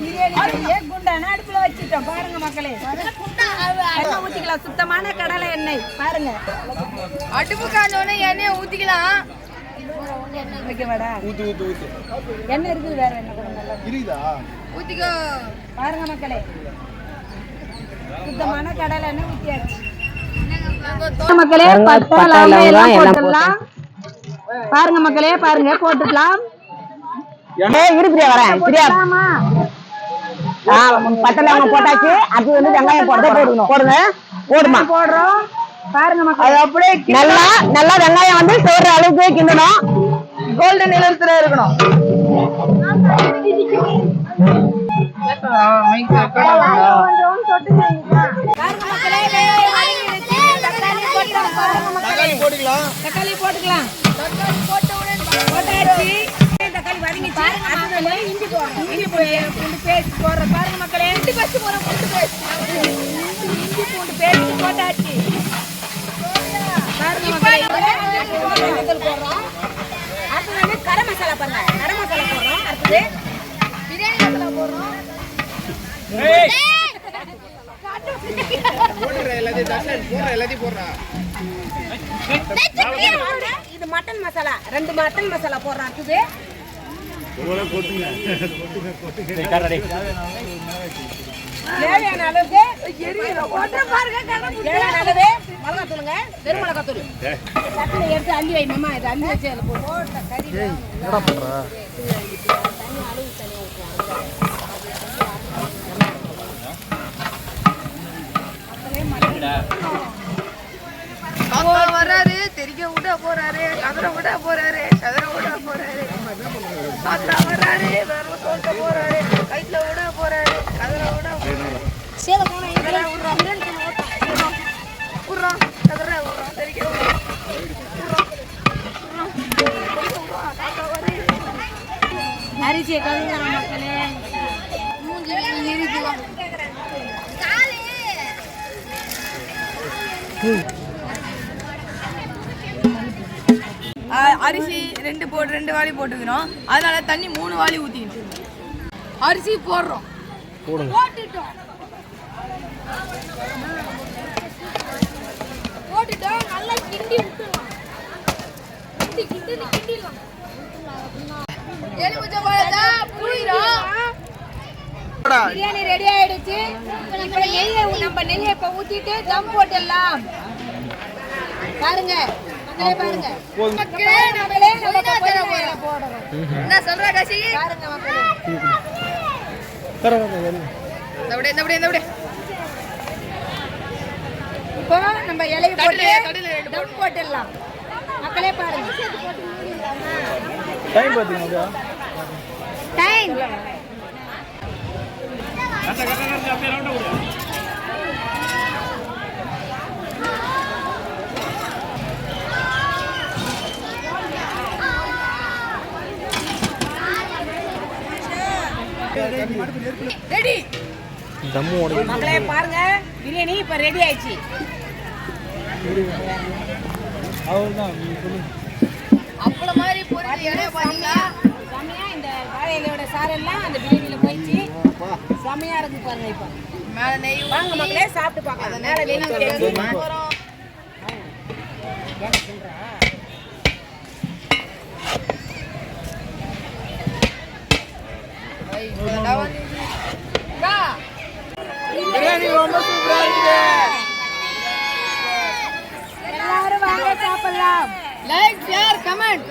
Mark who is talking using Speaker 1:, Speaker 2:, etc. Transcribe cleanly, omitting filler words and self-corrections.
Speaker 1: பிரியாணி குண்டான அடுப்புல வச்சுட்டோம் பாருங்க மக்களே. எண்ணெய் ஊத்திக்கலாம், சுத்தமான கடலை எண்ணெய் பாருங்க.
Speaker 2: அடுப்பு காஞ்சோடனே எண்ணெயை ஊத்திக்கலாம்.
Speaker 1: ஓகேவாடா? எண்ணெய் இருக்குது, வேற என்ன இருக்குதா?
Speaker 2: ஊத்திக்கோ
Speaker 1: பாருங்க மக்களே, சுத்தமான கடலை எண்ணெய் ஊத்தியாச்சு. மக்களே பட்டை லவங்கம் எல்லாம் போட்டுடலாம். பாருங்க மக்களே, பாருங்க போட்டுக்கலாம்.
Speaker 3: வரேன் பட்டை லவங்கம் போட்டாச்சு. அது வந்து வெங்காயம் போடுங்க போடுமா
Speaker 1: போடுறோம். பாருங்க மக்களே,
Speaker 3: அப்படியே நல்லா வெங்காயம் வந்து சோறு அளவுக்கு கிண்டணும். கோல்டன் நிலத்துல இருக்கணும்.
Speaker 1: தக்காளி போட்டுக்கலாம். போட்டாச்சு. தக்காளி வதங்கிச்சு. அதுல இஞ்சி போடுறோம். இஞ்சி பூண்டு பேஸ்ட் போடுறோம். பாருங்க மக்களே, இஞ்சி பேஸ்ட் போடுறோம். இஞ்சி பூண்டு பேஸ்ட் போட்டாச்சு. பாருங்க மக்களே, போடுறோம். அடுத்து வந்து கரம் மசாலா பாருங்க, கரம் மசாலா போடுறோம். அடுத்து பிரியாணி மசாலா போடுறோம். இது மட்டன் மசாலா, 2 மட்டன் மசாலா போடுறோம். அடுத்தது தேவையான அளவுக்கு மிளகாத்தூளுங்க, வெறும் மிளகாத்தூள். சட்டில எடுத்து அள்ளி வை மாமா. இது அள்ளி வச்சு அதில் போட்ட கறி தண்ணி அளவு தண்ணி ஊற்றுவாங்க.
Speaker 2: வர்றாரு, தெரிக்க விட போறாரு, கதற விட போறாரு, சதற விட போறாரு. பாத்திரா வர்றாரு, வேற சொல்லிட்டு போறாரு, கைட்ல விட போறாரு, கதற விட போறாரு.
Speaker 1: சேல போன
Speaker 2: விடுறோம், கதற விடுறோம், தெரிக்க விடுறோம்.
Speaker 1: அரிசியை கழுவுறோம் மக்களே.
Speaker 2: அரிசி 2 வாளி போட்டுக்கிறோம். அதனால தண்ணி 3 வாளி ஊத்திக்கணும். அரிசி போடுறோம். போட்டுட்டோம். நல்லா கிண்டி விட்டுறலாம். கிண்டிடலாம். எலுமிச்சை பழத்தை புளிறோம்.
Speaker 1: பிரியாணி ரெடி ஆயிடுச்சு. இப்ப நெய்யை இப்ப ஊத்திட்டு தம் போட்டுடலாம். பாருங்க மக்களே, பாருங்க மக்களே,
Speaker 2: என்ன சொல்ற காசி?
Speaker 1: பாருங்க மக்களே, இப்போ நம்ம இலையை போட்டு தம் போட்டுடலாம். மக்களே பாருங்க, டைம்
Speaker 2: ரெடி.
Speaker 1: மக்களே பாருங்க, பிரியாணி இப்ப ரெடி ஆயிடுச்சு.
Speaker 2: அப்பள மாதிரி பொரிஞ்ச இலைய பாத்தீங்களா?
Speaker 1: செமையா இந்த வாழை இலையோட சாரெல்லாம் அந்த பிரியாணில போயிடுச்சு. செமையா இருக்கு பாருங்க. இப்ப
Speaker 2: மேல நெய்
Speaker 1: வாங்க மக்களே, சாப்பிட்டு பார்க்கலாம். மேல வேணும்
Speaker 2: போறோம். பிரியாணி ரொம்ப சூப்பரா இருக்கு.
Speaker 1: எல்லாரும் வாங்க சாப்பிடலாம்.
Speaker 2: Like, share, comment.